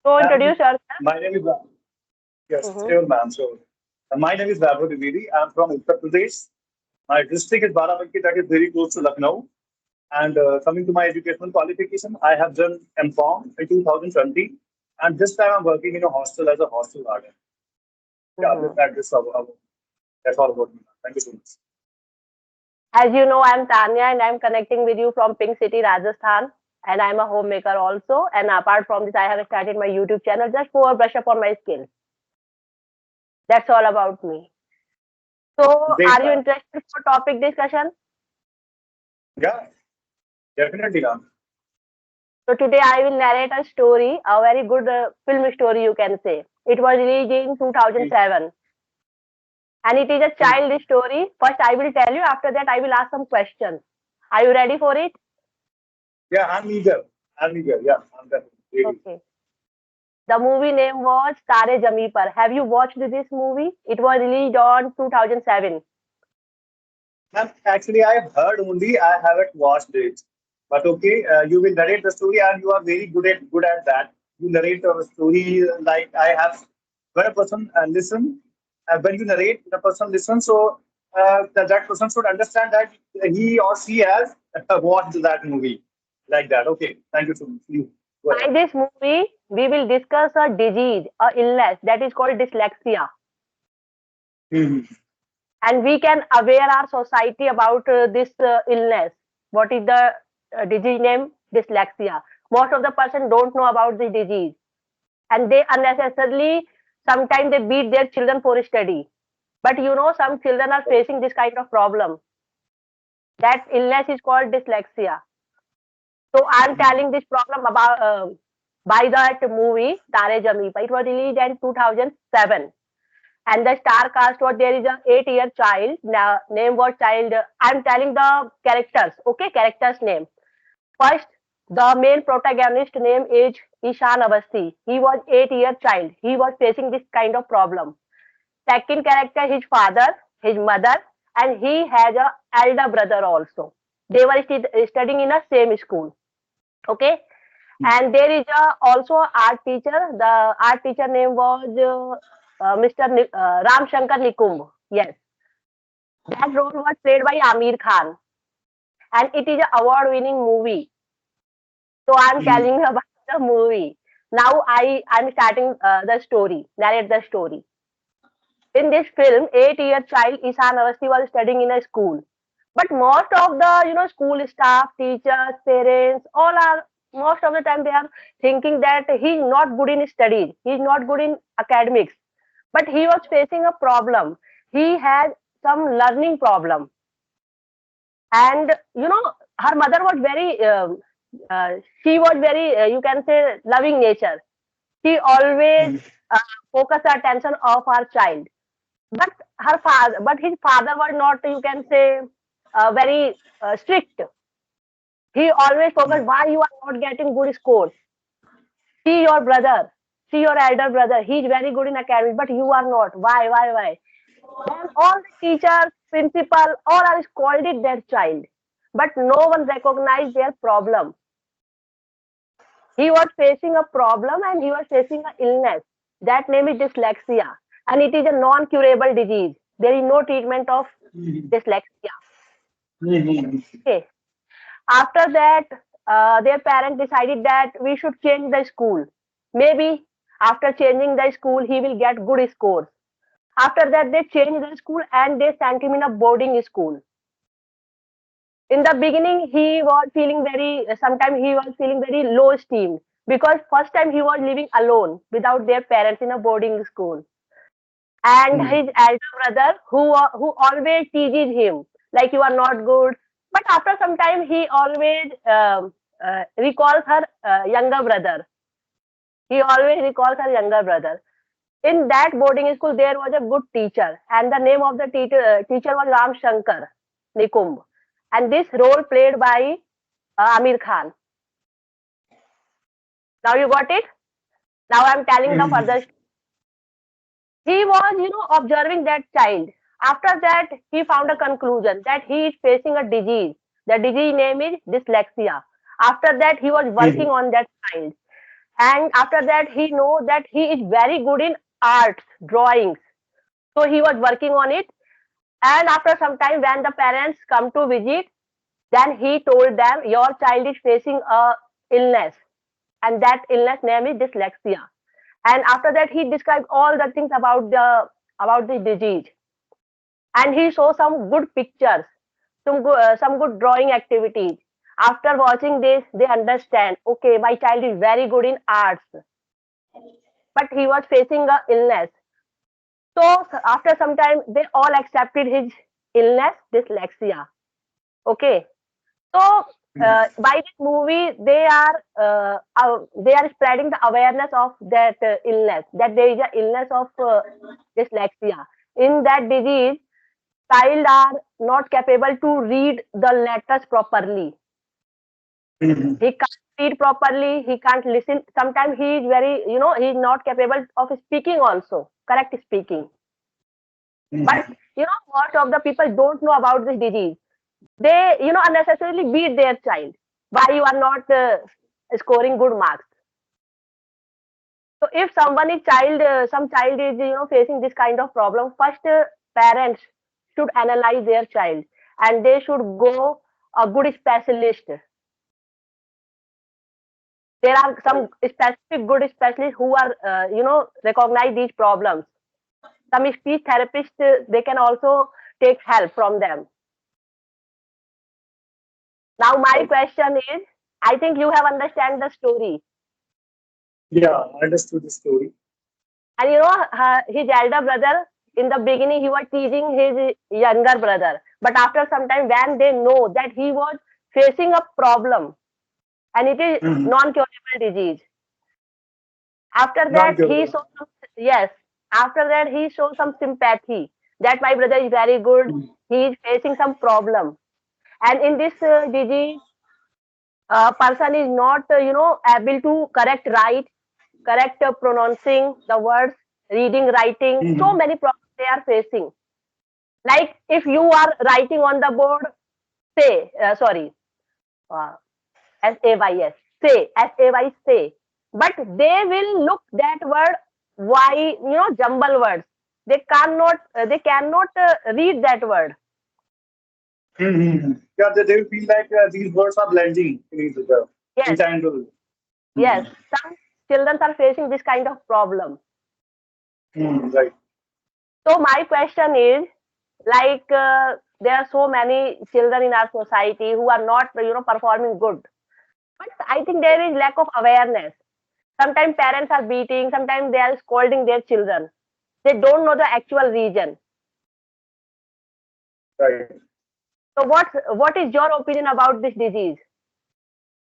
So Ma'am, introduce yourself. my name is yes, Mm-hmm. sure, ma'am. So, my name is Vaibhav Dwivedi. I'm from Uttar Pradesh. My district is Barabanki, that is very close to Lucknow. And coming to my educational qualification, I have done M.Com in 2020, and this time I'm working in a hostel as a hostel guardian. Yeah, Mm-hmm. that's all about me. Thank you so much. As you know, I'm Tanya and I'm connecting with you from Pink City, Rajasthan. And I'm a homemaker also. And apart from this, I have started my YouTube channel just for brush up on my skills. That's all about me. So, Great, are you ma'am. interested for topic discussion? Yeah, definitely, ma'am. So today I will narrate a story, a very good film story you can say. It was released in 2007 and it is a child story. First I will tell you, after that I will ask some questions. Are you ready for it? Yeah, I'm eager. I'm eager. Yeah, I'm definitely ready. Okay. The movie name was Tare Zami Par. Have you watched this movie? It was released on 2007. Ma'am, actually, I've heard only. I haven't watched it. But okay, you will narrate the story, and you are very good at that. You narrate a story like I have. When a person listen, when you narrate, the person listens. So that person should understand that he or she has watched that movie like that. Okay, thank you so much. Please go ahead. In this movie, we will discuss a disease, a illness that is called dyslexia. Mhm. And we can aware our society about this illness. What is the disease name? Dyslexia. Most of the person don't know about the disease, and they unnecessarily sometimes they beat their children for study. But you know, some children are facing this kind of problem. That illness is called dyslexia. So I'm telling this problem about by that movie Tare Zami Par. It was released in 2007. And the star cast was there is a 8-year child. Now, name was child. I'm telling the characters. Okay, characters name. First, the main protagonist name is Ishan Avasti. He was 8-year child. He was facing this kind of problem. Second character, his father, his mother, and he has a elder brother also. They were studying in a same school. Okay, and there is also art teacher. The art teacher name was Mr. Ram Shankar Nikumb. Yes, that role was played by Amir Khan, and it is an award-winning movie. So I'm Mhm. telling you about the movie. Now I'm starting the story, narrate the story. In this film, 8-year child Ishan Avasti was studying in a school. But most of the school staff, teachers, parents, all are most of the time they are thinking that he's not good in studies, he's not good in academics. But he was facing a problem. He had some learning problem, and her mother was very. She was very, you can say, loving nature. She always Mhm. uh, focus her attention of her child, but his father was not, you can say, very strict. He always focused why you are not getting good scores. See your brother, see your elder brother. He's very good in academics, but you are not. Why? And all the teachers, principal, all are scolded their child, but no one recognized their problem. He was facing a problem and he was facing an illness. That name is dyslexia, and it is a non-curable disease. There is no treatment of dyslexia. Mhm. Okay. After that, their parents decided that we should change the school. Maybe after changing the school, he will get good scores. After that, they changed the school and they sent him in a boarding school. In the beginning, he was feeling very, sometimes he was feeling very low esteem because first time he was living alone without their parents in a boarding school. And Mhm. his elder brother who always teases him like you are not good, but after some time he always recalls her younger brother. He always recalls her younger brother. In that boarding school there was a good teacher, and the name of the teacher was Ram Shankar Nikumb, and this role played by Amir Khan. Now you got it. Now I'm telling the Mhm. further. He was, observing that child. After that, he found a conclusion that he is facing a disease. The disease name is dyslexia. After that, he was working Mhm. on that child. And after that, he know that he is very good in arts, drawings. So he was working on it. And after some time, when the parents come to visit, then he told them, your child is facing a illness, and that illness name is dyslexia. And after that, he described all the things about the disease, and he showed some good pictures, some good drawing activities. After watching this, they understand, okay, my child is very good in arts, but he was facing a illness. So after some time, they all accepted his illness, dyslexia. Okay. So by this movie, they are spreading the awareness of that illness, that there is a illness of dyslexia. In that disease, child are not capable to read the letters properly. Mhm. He can't read properly. He can't listen. Sometimes he is very, he is not capable of speaking also, correct speaking. But Mhm. most of the people don't know about this disease. They unnecessarily beat their child. Why you are not scoring good marks? So if some child is facing this kind of problem, first parents should analyze their child, and they should go a good specialist. There are some specific good specialists who are recognize these problems. Some speech therapists, they can also take help from them. Now my Right. question is, I think you have understand the story. Yeah, I understood the story. And his elder brother, in the beginning, he was teasing his younger brother. But after some time, when they know that he was facing a problem and it is Mhm. non-curable disease, after that he Non-curable. showed yes, after that he showed some sympathy that my brother is very good. Mhm. He is facing some problem, and in this disease, person is not able to correct pronouncing the words, reading, writing. So Mhm. many problems they are facing. Like if you are writing on the board, say, sorry, uh, S-A-Y-S, say, S-A-Y, say. But they will look that word, why, jumble words. They cannot read that word. Mhm. Yeah, they will feel like these words are blending in each other, Yes, entangled. yes. Mhm. Some children are facing this kind of problem. Mhm. Right. So my question is, like, there are so many children in our society who are not, performing good. But I think there is lack of awareness. Sometimes parents are beating, sometimes they are scolding their children. They don't know the actual reason. Right. So what is your opinion about this disease?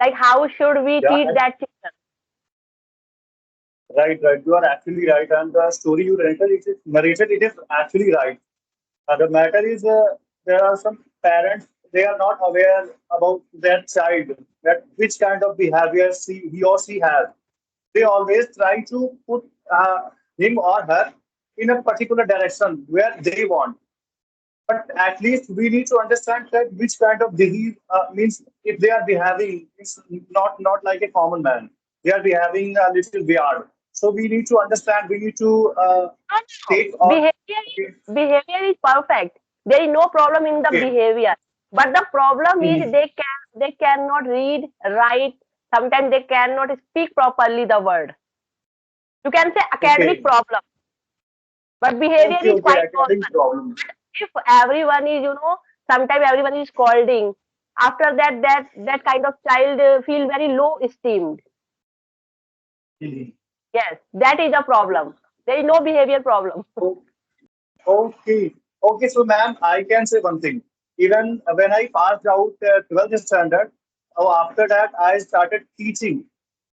Like how should we Yeah, treat that children? right, right. You are actually right. And the story you narrated, it is actually right. The matter is, there are some parents, they are not aware about their child, that which kind of behavior he or she has. They always try to put him or her in a particular direction where they want. But at least we need to understand that which kind of disease means if they are behaving, it's not like a common man. They are behaving a little weird. So we need to understand. We need to No, no. take or okay, Behavior is perfect. There is no problem in the okay, behavior. But the problem is mhm, they cannot read, write. Sometimes they cannot speak properly the word. You can say academic okay, problem, but behavior okay, is okay. quite Academic normal. problem. If everyone is, sometimes everyone is scolding. After that kind of child feel very low esteemed. Mhm. Yes, that is a problem. There is no behavior problem. O- Okay, okay. So, ma'am, I can say one thing. Even when I passed out 12th standard, after that I started teaching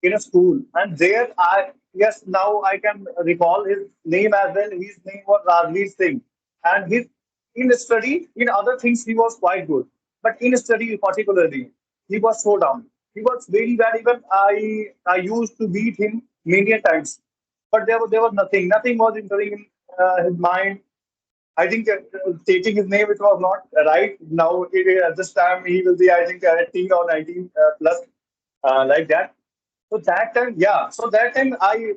in a school, and there I yes now I can recall his name as well. His name was Rajveer Singh, and his in study in other things he was quite good, but in study particularly he was so down. He was very bad. Even I used to beat him many a times, but there was nothing was entering in his mind. I think taking his name, it was not right. Now, at this time, he will be, I think, 18 or 19 plus, like that. So that time, yeah. So that time, I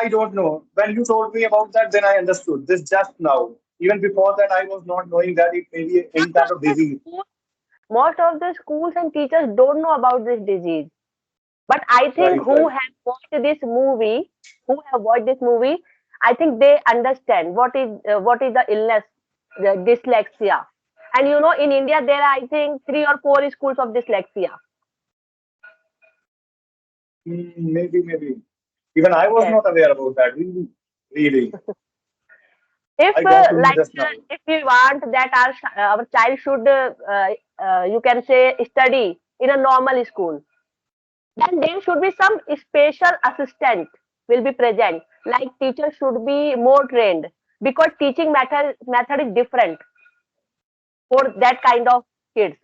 don't know. When you told me about that, then I understood this just now. Even before that, I was not knowing that it may be any Most kind of of the disease. schools, most of the schools and teachers don't know about this disease. But I think Right, right, who have watched this movie, I think they understand what is the illness, the dyslexia. And in India there are I think three or four schools of dyslexia. maybe, maybe. Even I was Yes. not aware about that. Really, really. If I got to know just now. if we want that our child should you can say study in a normal school, then there should be some special assistant will be present. Like teacher should be more trained because teaching method is different for that kind of kids.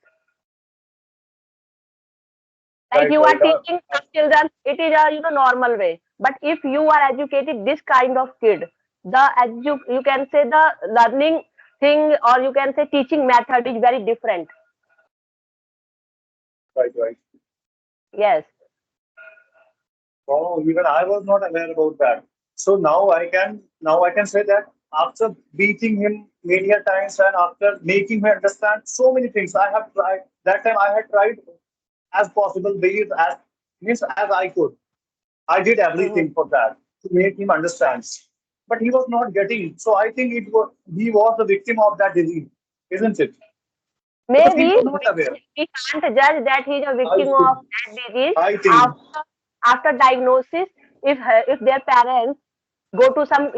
Like Right, you are right. teaching some children, it is a normal way. But if you are educated this kind of kid, you can say the learning thing or you can say teaching method is very different. Right, right. Yes. Oh, even I was not aware about that. So now I can say that after beating him many a times and after making him understand so many things, I have tried. That time I had tried as possible ways as means as I could. I did Mhm. everything for that to make him understand. But he was not getting. So I think he was the victim of that disease, isn't it? Because he Maybe was not aware. we can't judge that he is a I victim think. of that disease I think. after diagnosis. If their parents go to some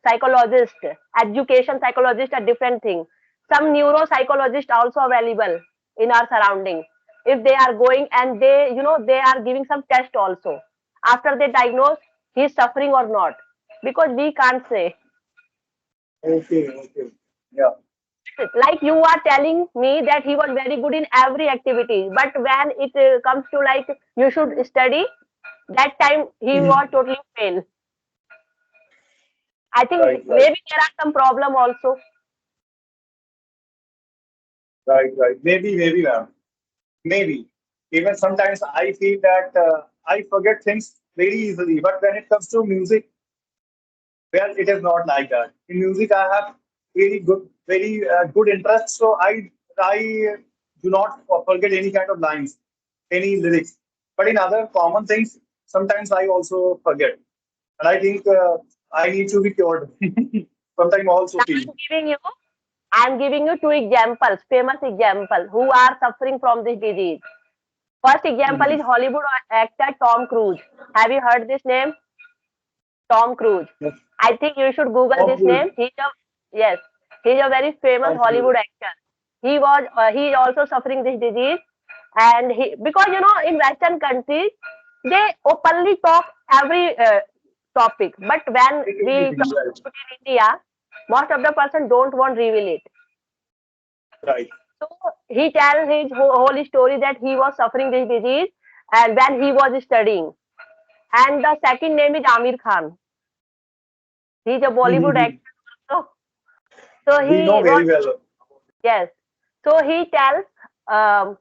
psychologist, education psychologist, a different thing. Some neuropsychologist also available in our surrounding. If they are going and they are giving some test also after they diagnose he is suffering or not, because we can't say. Okay, okay. Yeah. Like you are telling me that he was very good in every activity, but when it comes to like you should study, that time he was Mhm. totally fail. I think Right, right. maybe there are some problem also. Right, right. Maybe, ma'am. Maybe. Even sometimes I feel that I forget things very easily. But when it comes to music, well, it is not like that. In music, I have very good interest. So I do not forget any kind of lines, any lyrics. But in other common things, sometimes I also forget. And I think I need to be cured. Sometimes also Now feel. I'm giving you two examples, famous example, who are suffering from this disease. First example Mhm. is Hollywood actor Tom Cruise. Have you heard this name? Tom Cruise. Yes. I think you should Google this Hopefully, name. Yes, he's a very famous hopefully. Hollywood actor. He is also suffering this disease, and he because in Western countries they openly talk every topic, but when we Anything, talk right. about in India, most of the person don't want reveal it. Right. So he tells his whole story that he was suffering this disease and when he was studying. And the second name is Amir Khan. He's a Bollywood actor also. So We know he was very well. yes. So he tells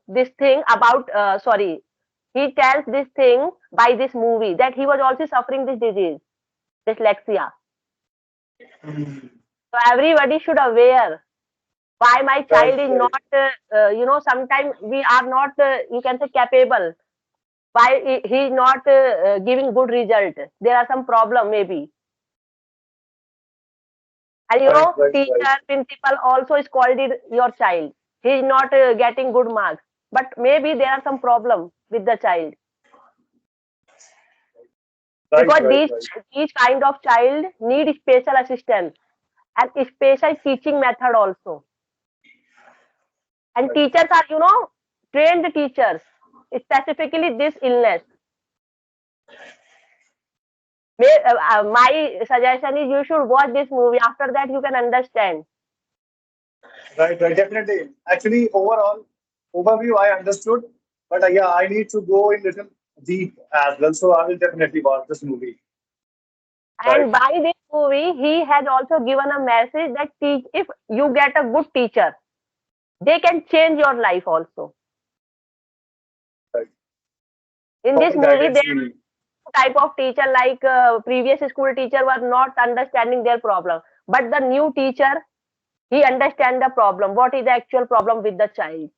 this thing about sorry. He tells this thing by this movie that he was also suffering this disease, dyslexia. So everybody should aware why my Right, child is right. not sometimes we are not you can say capable, why he is not giving good result, there are some problem maybe. And Right, right, right. teacher principal also scolded your child, he is not getting good marks, but maybe there are some problem with the child, Right, because right, these right. these kind of child need special assistance and special teaching method also. And Right. teachers are trained teachers specifically this illness. My suggestion is you should watch this movie. After that, you can understand. Right, right. Definitely. Actually, overall overview I understood, but yeah, I need to go in little deep as well. So I will definitely watch this movie. Right. And by this movie, he has also given a message that if you get a good teacher, they can change your life also. Right. In this Proper movie, guidance there we need. are type of teacher like previous school teacher were not understanding their problem, but the new teacher he understand the problem. What is the actual problem with the child?